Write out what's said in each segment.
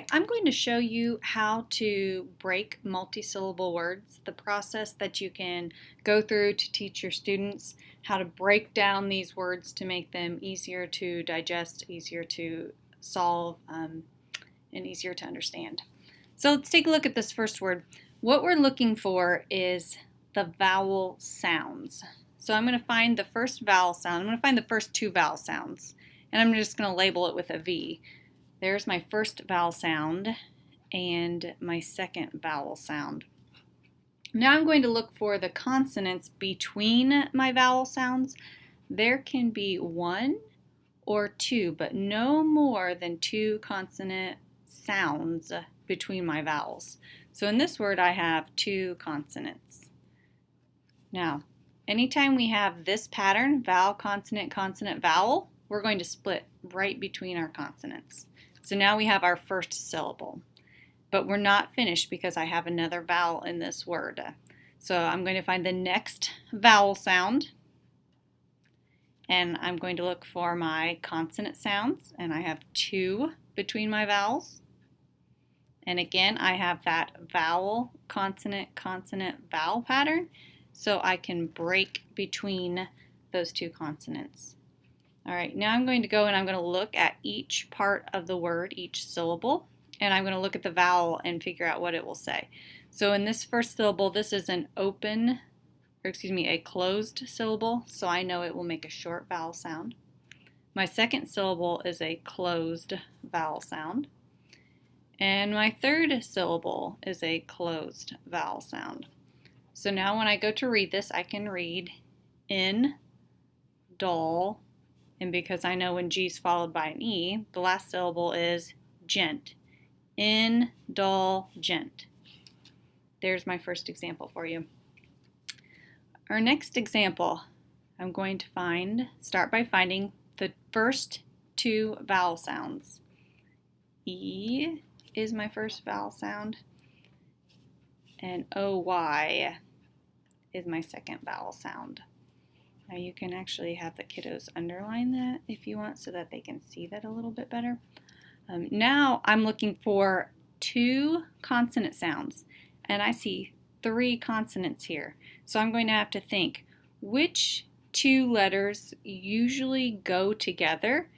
Alright, I'm going to show you how to break multisyllable words, the process that you can go through to teach your students how to break down these words to make them easier to digest, easier to solve, and easier to understand. So let's take a look at this first word. What we're looking for is the vowel sounds. So I'm going to find the first vowel sound. I'm going to find the first two vowel sounds, and I'm just going to label it with a V. There's my first vowel sound and my second vowel sound. Now I'm going to look for the consonants between my vowel sounds. There can be one or two, but no more than two consonant sounds between my vowels. So in this word I have two consonants. Now, anytime we have this pattern, vowel, consonant, consonant, vowel, we're going to split right between our consonants. So now we have our first syllable, but we're not finished because I have another vowel in this word. So I'm going to find the next vowel sound, and I'm going to look for my consonant sounds, and I have two between my vowels. And again, I have that vowel, consonant, consonant, vowel pattern, so I can break between those two consonants. All right, now I'm going to go and I'm going to look at each part of the word, each syllable, and I'm going to look at the vowel and figure out what it will say. So in this first syllable, this is an a closed syllable, so I know it will make a short vowel sound. My second syllable is a closed vowel sound. And my third syllable is a closed vowel sound. So now when I go to read this, I can read in, dull, and because I know when G is followed by an E, the last syllable is gent. In, dull, gent. There's my first example for you. Our next example, I'm going to start by finding the first two vowel sounds. E is my first vowel sound, and OY is my second vowel sound. Now you can actually have the kiddos underline that if you want so that they can see that a little bit better. Now I'm looking for two consonant sounds, and I see three consonants here. So I'm going to have to think, which two letters usually go together,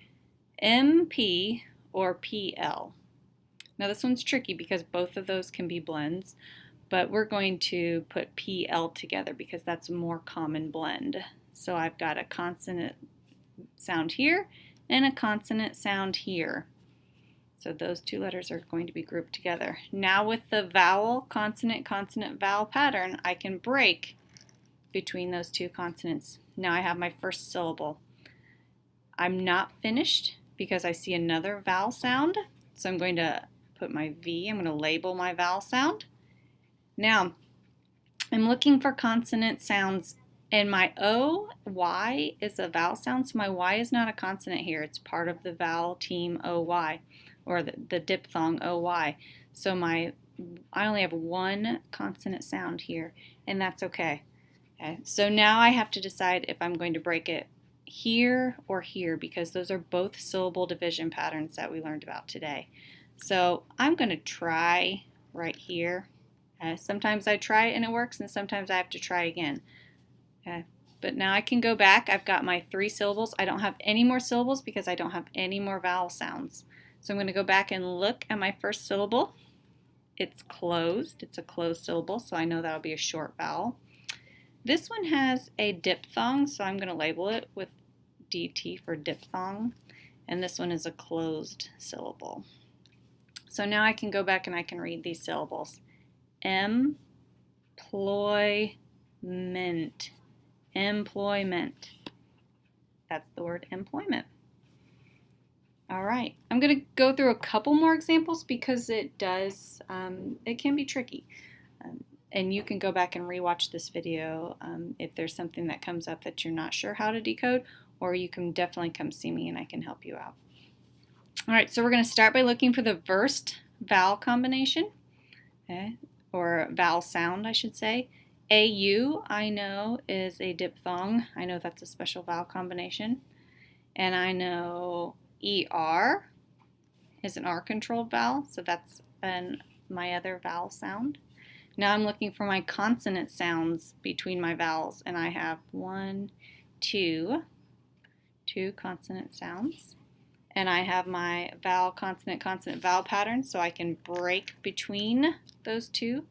MP or PL? Now this one's tricky because both of those can be blends, but we're going to put PL together because that's a more common blend. So I've got a consonant sound here and a consonant sound here. So those two letters are going to be grouped together. Now with the vowel, consonant, consonant, vowel pattern, I can break between those two consonants. Now I have my first syllable. I'm not finished because I see another vowel sound. So I'm going to put my V, I'm going to label my vowel sound. Now, I'm looking for consonant sounds, and my OY is a vowel sound, so my Y is not a consonant here. It's part of the vowel team OY, or the diphthong OY. So I only have one consonant sound here, and that's okay. So now I have to decide if I'm going to break it here or here, because those are both syllable division patterns that we learned about today. So I'm going to try right here. Sometimes I try it and it works, and sometimes I have to try again. But now I can go back. I've got my three syllables. I don't have any more syllables because I don't have any more vowel sounds. So I'm going to go back and look at my first syllable. It's closed. It's a closed syllable, so I know that'll be a short vowel. This one has a diphthong, so I'm going to label it with DT for diphthong. And this one is a closed syllable. So now I can go back and I can read these syllables. Employment. Employment. That's the word employment. All right, I'm going to go through a couple more examples because it can be tricky. And you can go back and rewatch this video if there's something that comes up that you're not sure how to decode, or you can definitely come see me and I can help you out. All right, so we're going to start by looking for the first vowel combination, or vowel sound, I should say. AU, I know, is a diphthong. I know that's a special vowel combination. And I know ER is an R-controlled vowel, so that's my other vowel sound. Now I'm looking for my consonant sounds between my vowels, and I have two consonant sounds. And I have my vowel, consonant, consonant, vowel pattern, so I can break between those two.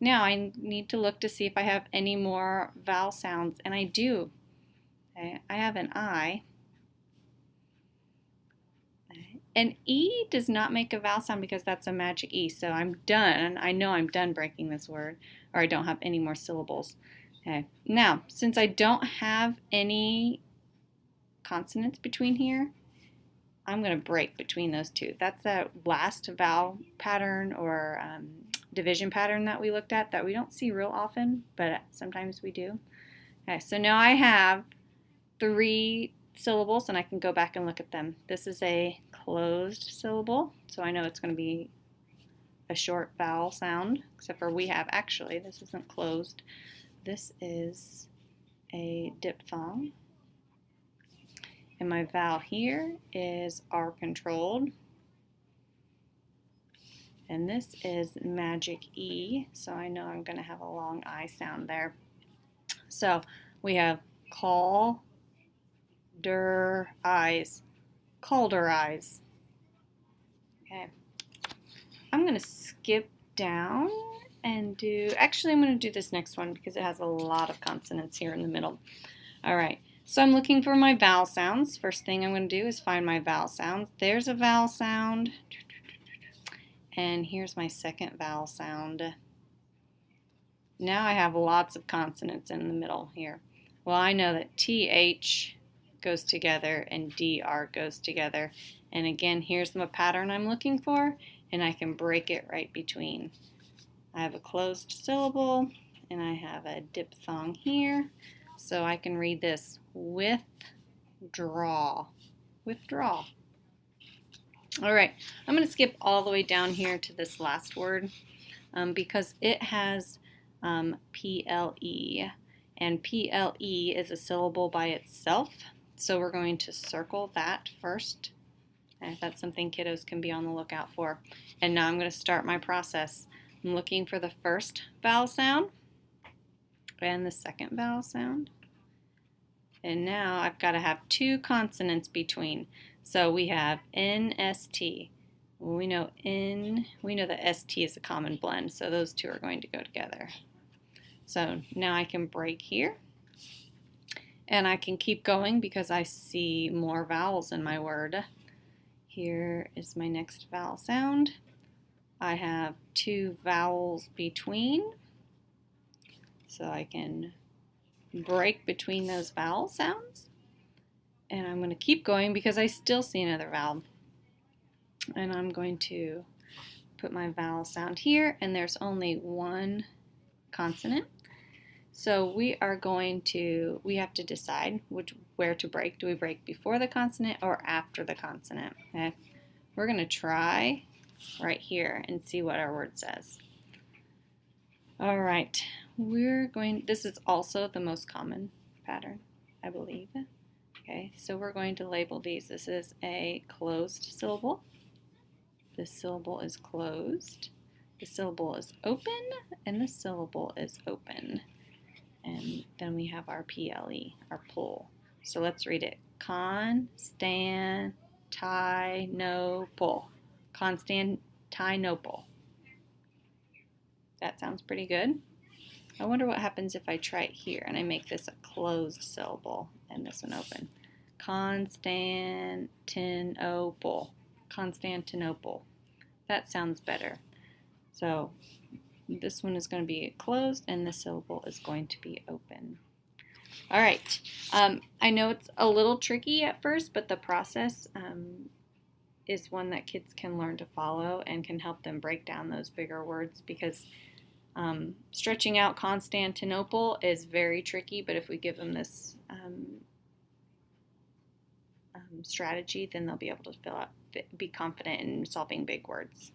Now I need to look to see if I have any more vowel sounds, and I do. Okay, I have an I. An E does not make a vowel sound because that's a magic E, so I'm done. I know I'm done breaking this word, or I don't have any more syllables. Okay. Now, since I don't have any consonants between here, I'm going to break between those two. That's that last vowel pattern or division pattern that we looked at that we don't see real often, but sometimes we do. Okay, so now I have 3 syllables, and I can go back and look at them. This is a closed syllable, so I know it's going to be a short vowel sound, except for this isn't closed. This is a diphthong. And my vowel here is R-controlled. And this is magic E, so I know I'm going to have a long I sound there. So we have call, eyes, colder eyes. Okay. I'm going to skip down and actually I'm going to do this next one because it has a lot of consonants here in the middle. All right. So I'm looking for my vowel sounds. First thing I'm going to do is find my vowel sounds. There's a vowel sound. And here's my second vowel sound. Now I have lots of consonants in the middle here. Well, I know that TH goes together and DR goes together. And again, here's the pattern I'm looking for, and I can break it right between. I have a closed syllable, and I have a diphthong here. So I can read this withdraw. Withdraw. All right, I'm going to skip all the way down here to this last word because it has PLE, and PLE is a syllable by itself. So we're going to circle that first. And that's something kiddos can be on the lookout for. And now I'm going to start my process. I'm looking for the first vowel sound and the second vowel sound. And now I've got to have 2 consonants between. So we have NST. We know that ST is a common blend, so those 2 are going to go together. So now I can break here. And I can keep going because I see more vowels in my word. Here is my next vowel sound. I have 2 vowels between, so I can break between those vowel sounds. And I'm going to keep going because I still see another vowel. And I'm going to put my vowel sound here, and there's only 1 consonant. So we have to decide where to break. Do we break before the consonant or after the consonant? Okay. We're going to try right here and see what our word says. All right. This is also the most common pattern, I believe. Okay, so we're going to label these. This is a closed syllable. This syllable is closed. The syllable is open, and the syllable is open. And then we have our PLE, our pull. So let's read it. Constantinople. Constantinople. That sounds pretty good. I wonder what happens if I try it here and I make this a closed syllable and this one open. Constantinople. Constantinople. That sounds better. So this one is going to be closed and the syllable is going to be open. All right. I know it's a little tricky at first, but the process is one that kids can learn to follow and can help them break down those bigger words because stretching out Constantinople is very tricky, but if we give them this strategy, then they'll be able to be confident in solving big words.